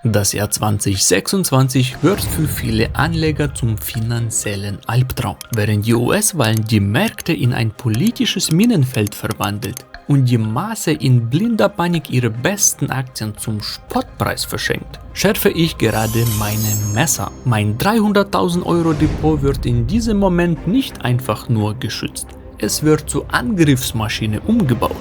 Das Jahr 2026 wird für viele Anleger zum finanziellen Albtraum. Während die US-Wahlen die Märkte in ein politisches Minenfeld verwandelt und die Masse in blinder Panik ihre besten Aktien zum Spottpreis verschenkt, schärfe ich gerade meine Messer. Mein 300.000 Euro Depot wird in diesem Moment nicht einfach nur geschützt. Es wird zur Angriffsmaschine umgebaut.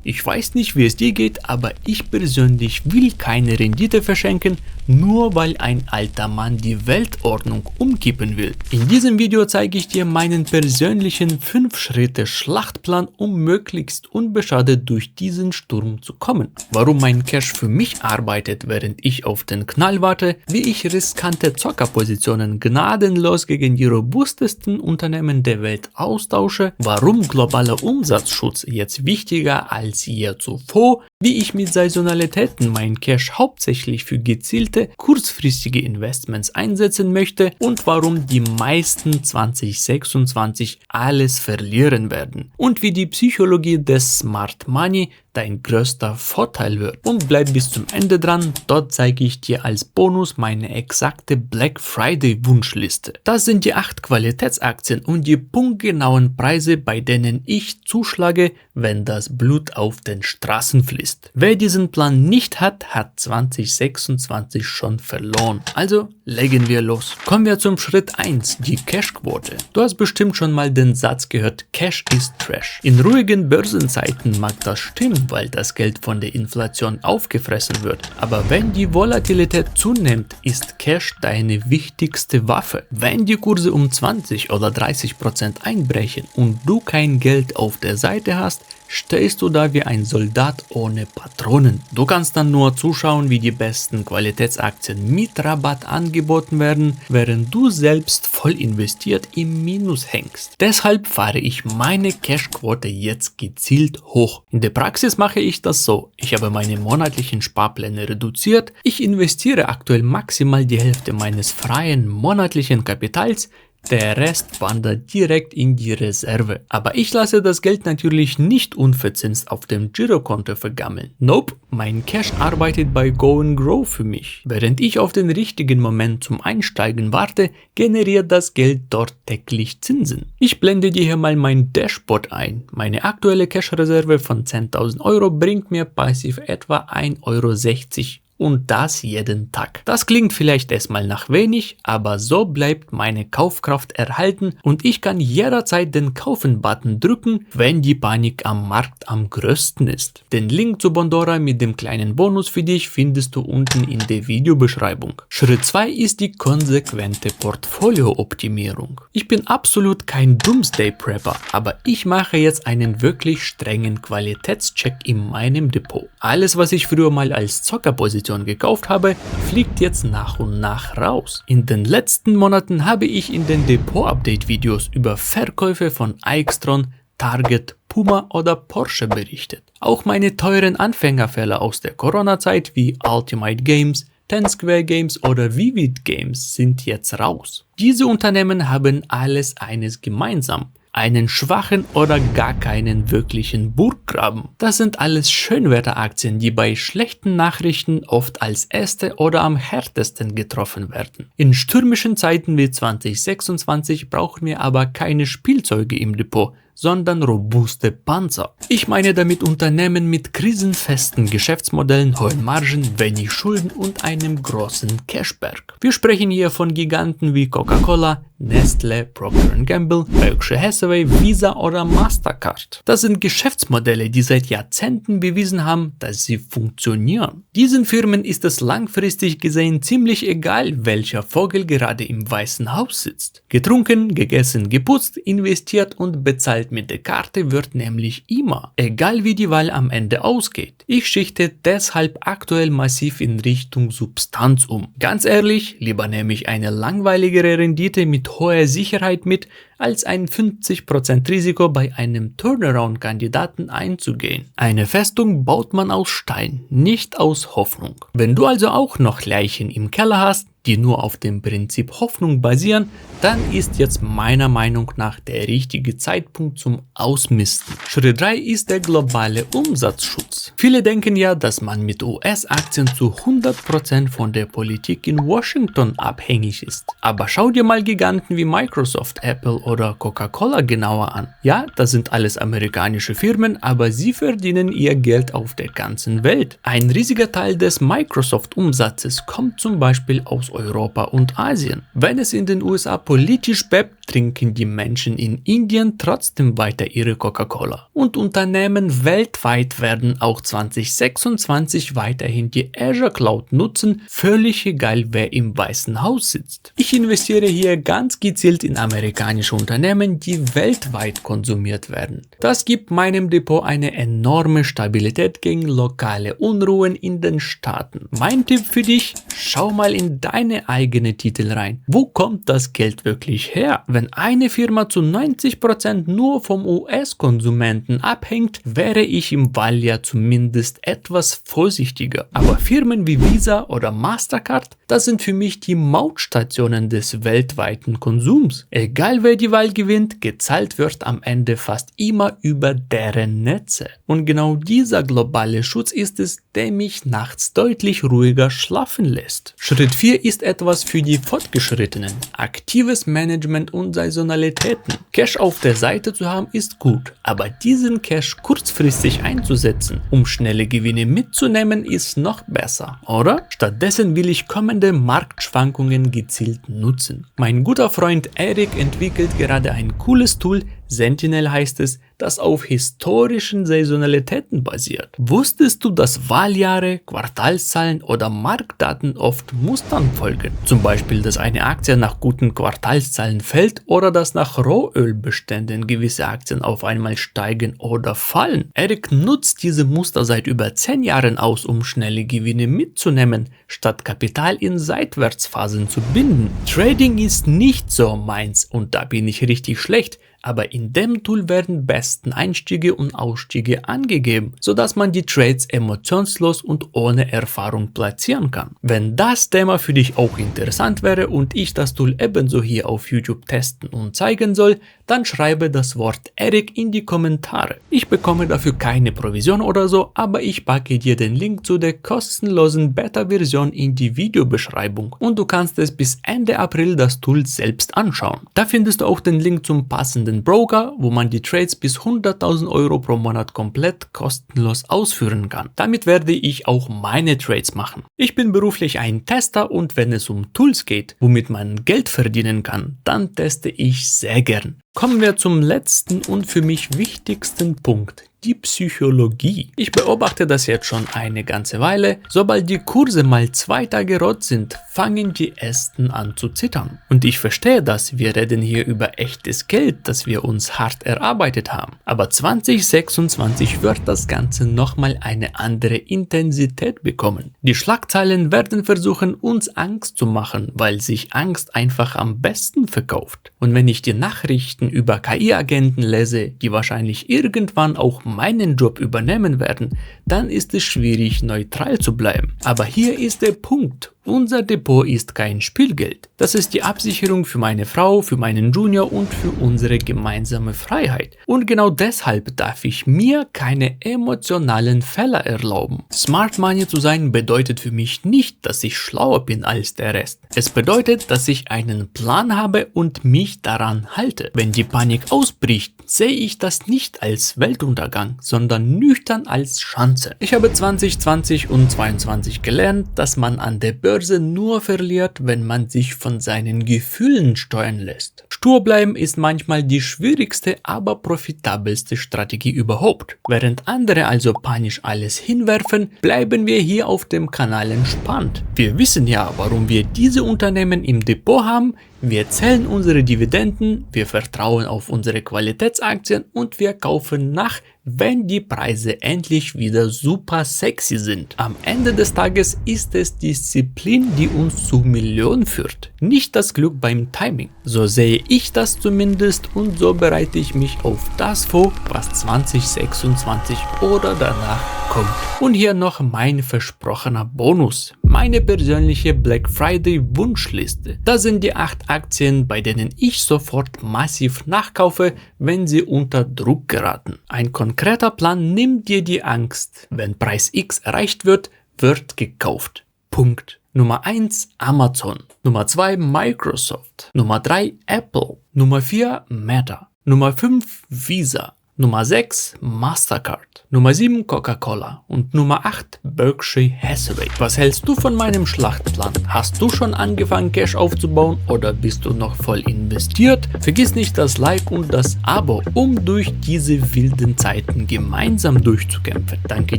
Ich weiß nicht, wie es dir geht, aber ich persönlich will keine Rendite verschenken, nur weil ein alter Mann die Weltordnung umkippen will. In diesem Video zeige ich dir meinen persönlichen 5-Schritte-Schlachtplan, um möglichst unbeschadet durch diesen Sturm zu kommen. Warum mein Cash für mich arbeitet, während ich auf den Knall warte, wie ich riskante Zockerpositionen gnadenlos gegen die robustesten Unternehmen der Welt austausche, warum globaler Umsatzschutz jetzt wichtiger als je zuvor, wie ich mit Saisonalitäten mein Cash hauptsächlich für gezielte, kurzfristige Investments einsetzen möchte und warum die meisten 2026 alles verlieren werden und wie die Psychologie des Smart Money dein größter Vorteil wird. Und bleib bis zum Ende dran, dort zeige ich dir als Bonus meine exakte Black Friday Wunschliste. Das sind die 8 Qualitätsaktien und die punktgenauen Preise, bei denen ich zuschlage, wenn das Blut auf den Straßen fließt. Wer diesen Plan nicht hat, hat 2026 schon verloren. Also legen wir los. Kommen wir zum Schritt 1, die Cashquote. Du hast bestimmt schon mal den Satz gehört, Cash ist Trash. In ruhigen Börsenzeiten mag das stimmen, weil das Geld von der Inflation aufgefressen wird. Aber wenn die Volatilität zunimmt, ist Cash deine wichtigste Waffe. Wenn die Kurse um 20 oder 30% einbrechen und du kein Geld auf der Seite hast, stehst du da wie ein Soldat ohne Patronen. Du kannst dann nur zuschauen, wie die besten Qualitätsaktien mit Rabatt angeboten werden, während du selbst voll investiert im Minus hängst. Deshalb fahre ich meine Cashquote jetzt gezielt hoch. In der Praxis mache ich das so. Ich habe meine monatlichen Sparpläne reduziert. Ich investiere aktuell maximal die Hälfte meines freien monatlichen Kapitals. Der Rest wandert direkt in die Reserve. Aber ich lasse das Geld natürlich nicht unverzinst auf dem Girokonto vergammeln. Nope, mein Cash arbeitet bei Go and Grow für mich. Während ich auf den richtigen Moment zum Einsteigen warte, generiert das Geld dort täglich Zinsen. Ich blende dir hier mal mein Dashboard ein. Meine aktuelle Cash-Reserve von 10.000 Euro bringt mir passiv etwa 1,60 Euro. Und das jeden Tag. Das klingt vielleicht erstmal nach wenig, aber so bleibt meine Kaufkraft erhalten und ich kann jederzeit den Kaufen-Button drücken, wenn die Panik am Markt am größten ist. Den Link zu Bondora mit dem kleinen Bonus für dich findest du unten in der Videobeschreibung. Schritt 2 ist die konsequente Portfolio-Optimierung. Ich bin absolut kein Doomsday-Prepper, aber ich mache jetzt einen wirklich strengen Qualitätscheck in meinem Depot. Alles, was ich früher mal als Zockerposition gekauft habe, fliegt jetzt nach und nach raus. In den letzten Monaten habe ich in den Depot-Update-Videos über Verkäufe von AIXTRON, Target, Puma oder Porsche berichtet. Auch meine teuren Anfängerfälle aus der Corona-Zeit wie Ultimate Games, 10 Square Games oder Vivid Games sind jetzt raus. Diese Unternehmen haben alles eines gemeinsam: einen schwachen oder gar keinen wirklichen Burggraben. Das sind alles Schönwetteraktien, die bei schlechten Nachrichten oft als erste oder am härtesten getroffen werden. In stürmischen Zeiten wie 2026 brauchen wir aber keine Spielzeuge im Depot, sondern robuste Panzer. Ich meine damit Unternehmen mit krisenfesten Geschäftsmodellen, hohen Margen, wenig Schulden und einem großen Cashberg. Wir sprechen hier von Giganten wie Coca-Cola, Nestle, Procter & Gamble, Berkshire Hathaway, Visa oder Mastercard. Das sind Geschäftsmodelle, die seit Jahrzehnten bewiesen haben, dass sie funktionieren. Diesen Firmen ist es langfristig gesehen ziemlich egal, welcher Vogel gerade im Weißen Haus sitzt. Getrunken, gegessen, geputzt, investiert und bezahlt Geld mit der Karte wird nämlich immer, egal wie die Wahl am Ende ausgeht. Ich schichte deshalb aktuell massiv in Richtung Substanz um. Ganz ehrlich, lieber nehme ich eine langweiligere Rendite mit hoher Sicherheit mit, als ein 50% Risiko bei einem Turnaround-Kandidaten einzugehen. Eine Festung baut man aus Stein, nicht aus Hoffnung. Wenn du also auch noch Leichen im Keller hast, die nur auf dem Prinzip Hoffnung basieren, dann ist jetzt meiner Meinung nach der richtige Zeitpunkt zum Ausmisten. Schritt 3 ist der globale Umsatzschutz. Viele denken ja, dass man mit US-Aktien zu 100% von der Politik in Washington abhängig ist. Aber schau dir mal Giganten wie Microsoft, Apple oder Coca-Cola genauer an. Ja, das sind alles amerikanische Firmen, aber sie verdienen ihr Geld auf der ganzen Welt. Ein riesiger Teil des Microsoft-Umsatzes kommt zum Beispiel aus Europa und Asien. Wenn es in den USA politisch bebt, trinken die Menschen in Indien trotzdem weiter ihre Coca-Cola. Und Unternehmen weltweit werden auch 2026 weiterhin die Azure Cloud nutzen, völlig egal wer im Weißen Haus sitzt. Ich investiere hier ganz gezielt in amerikanische Unternehmen, die weltweit konsumiert werden. Das gibt meinem Depot eine enorme Stabilität gegen lokale Unruhen in den Staaten. Mein Tipp für dich: schau mal in deine eigene Titel rein. Wo kommt das Geld wirklich her? Wenn eine Firma zu 90% nur vom US-Konsumenten abhängt, wäre ich im Wahljahr zumindest etwas vorsichtiger. Aber Firmen wie Visa oder Mastercard, das sind für mich die Mautstationen des weltweiten Konsums. Egal wer die Wahl gewinnt, gezahlt wird am Ende fast immer über deren Netze. Und genau dieser globale Schutz ist es, der mich nachts deutlich ruhiger schlafen lässt. Schritt 4 ist etwas für die Fortgeschrittenen. Aktives Management und Saisonalitäten. Cash auf der Seite zu haben ist gut, aber diesen Cash kurzfristig einzusetzen, um schnelle Gewinne mitzunehmen, ist noch besser, oder? Stattdessen will ich kommende Marktschwankungen gezielt nutzen. Mein guter Freund Eric entwickelt gerade ein cooles Tool, Sentinel heißt es, das auf historischen Saisonalitäten basiert. Wusstest du, dass Wahljahre, Quartalszahlen oder Marktdaten oft Mustern folgen? Zum Beispiel, dass eine Aktie nach guten Quartalszahlen fällt oder dass nach Rohölbeständen gewisse Aktien auf einmal steigen oder fallen. Eric nutzt diese Muster seit über 10 Jahren aus, um schnelle Gewinne mitzunehmen, statt Kapital in Seitwärtsphasen zu binden. Trading ist nicht so meins und da bin ich richtig schlecht. Aber in dem Tool werden besten Einstiege und Ausstiege angegeben, sodass man die Trades emotionslos und ohne Erfahrung platzieren kann. Wenn das Thema für dich auch interessant wäre und ich das Tool ebenso hier auf YouTube testen und zeigen soll, dann schreibe das Wort Eric in die Kommentare. Ich bekomme dafür keine Provision oder so, aber ich packe dir den Link zu der kostenlosen Beta-Version in die Videobeschreibung und du kannst es bis Ende April das Tool selbst anschauen. Da findest du auch den Link zum passenden Broker, wo man die Trades bis 100.000 Euro pro Monat komplett kostenlos ausführen kann. Damit werde ich auch meine Trades machen. Ich bin beruflich ein Tester und wenn es um Tools geht, womit man Geld verdienen kann, dann teste ich sehr gern. Kommen wir zum letzten und für mich wichtigsten Punkt. Die Psychologie. Ich beobachte das jetzt schon eine ganze Weile. Sobald die Kurse mal 2 Tage rot sind, fangen die Ästen an zu zittern. Und ich verstehe das, wir reden hier über echtes Geld, das wir uns hart erarbeitet haben. Aber 2026 wird das Ganze nochmal eine andere Intensität bekommen. Die Schlagzeilen werden versuchen, uns Angst zu machen, weil sich Angst einfach am besten verkauft. Und wenn ich die Nachrichten über KI-Agenten lese, die wahrscheinlich irgendwann auch meinen Job übernehmen werden, dann ist es schwierig, neutral zu bleiben. Aber hier ist der Punkt. Unser Depot ist kein Spielgeld. Das ist die Absicherung für meine Frau, für meinen Junior und für unsere gemeinsame Freiheit. Und genau deshalb darf ich mir keine emotionalen Fehler erlauben. Smart Money zu sein bedeutet für mich nicht, dass ich schlauer bin als der Rest. Es bedeutet, dass ich einen Plan habe und mich daran halte. Wenn die Panik ausbricht, sehe ich das nicht als Weltuntergang, sondern nüchtern als Chance. Ich habe 2020 und 2022 gelernt, dass man an der Börse Börse nur verliert, wenn man sich von seinen Gefühlen steuern lässt. Stur bleiben ist manchmal die schwierigste, aber profitabelste Strategie überhaupt. Während andere also panisch alles hinwerfen, bleiben wir hier auf dem Kanal entspannt. Wir wissen ja, warum wir diese Unternehmen im Depot haben, wir zählen unsere Dividenden, wir vertrauen auf unsere Qualitätsaktien und wir kaufen nach, wenn die Preise endlich wieder super sexy sind. Am Ende des Tages ist es Disziplin, die uns zu Millionen führt, nicht das Glück beim Timing. So sehe ich das zumindest und so bereite ich mich auf das vor, was 2026 oder danach kommt. Und hier noch mein versprochener Bonus, meine persönliche Black Friday Wunschliste. Das sind die 8 Aktien, bei denen ich sofort massiv nachkaufe, wenn sie unter Druck geraten. Ein konkreter Plan nimmt dir die Angst. Wenn Preis X erreicht wird, wird gekauft. Punkt. Nummer 1 Amazon, Nummer 2 Microsoft, Nummer 3 Apple, Nummer 4 Meta, Nummer 5 Visa, Nummer 6 Mastercard, Nummer 7 Coca-Cola und Nummer 8 Berkshire Hathaway. Was hältst du von meinem Schlachtplan? Hast du schon angefangen Cash aufzubauen oder bist du noch voll investiert? Vergiss nicht das Like und das Abo, um durch diese wilden Zeiten gemeinsam durchzukämpfen. Danke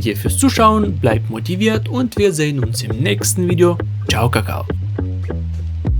dir fürs Zuschauen, bleib motiviert und wir sehen uns im nächsten Video. Ciao Kakao.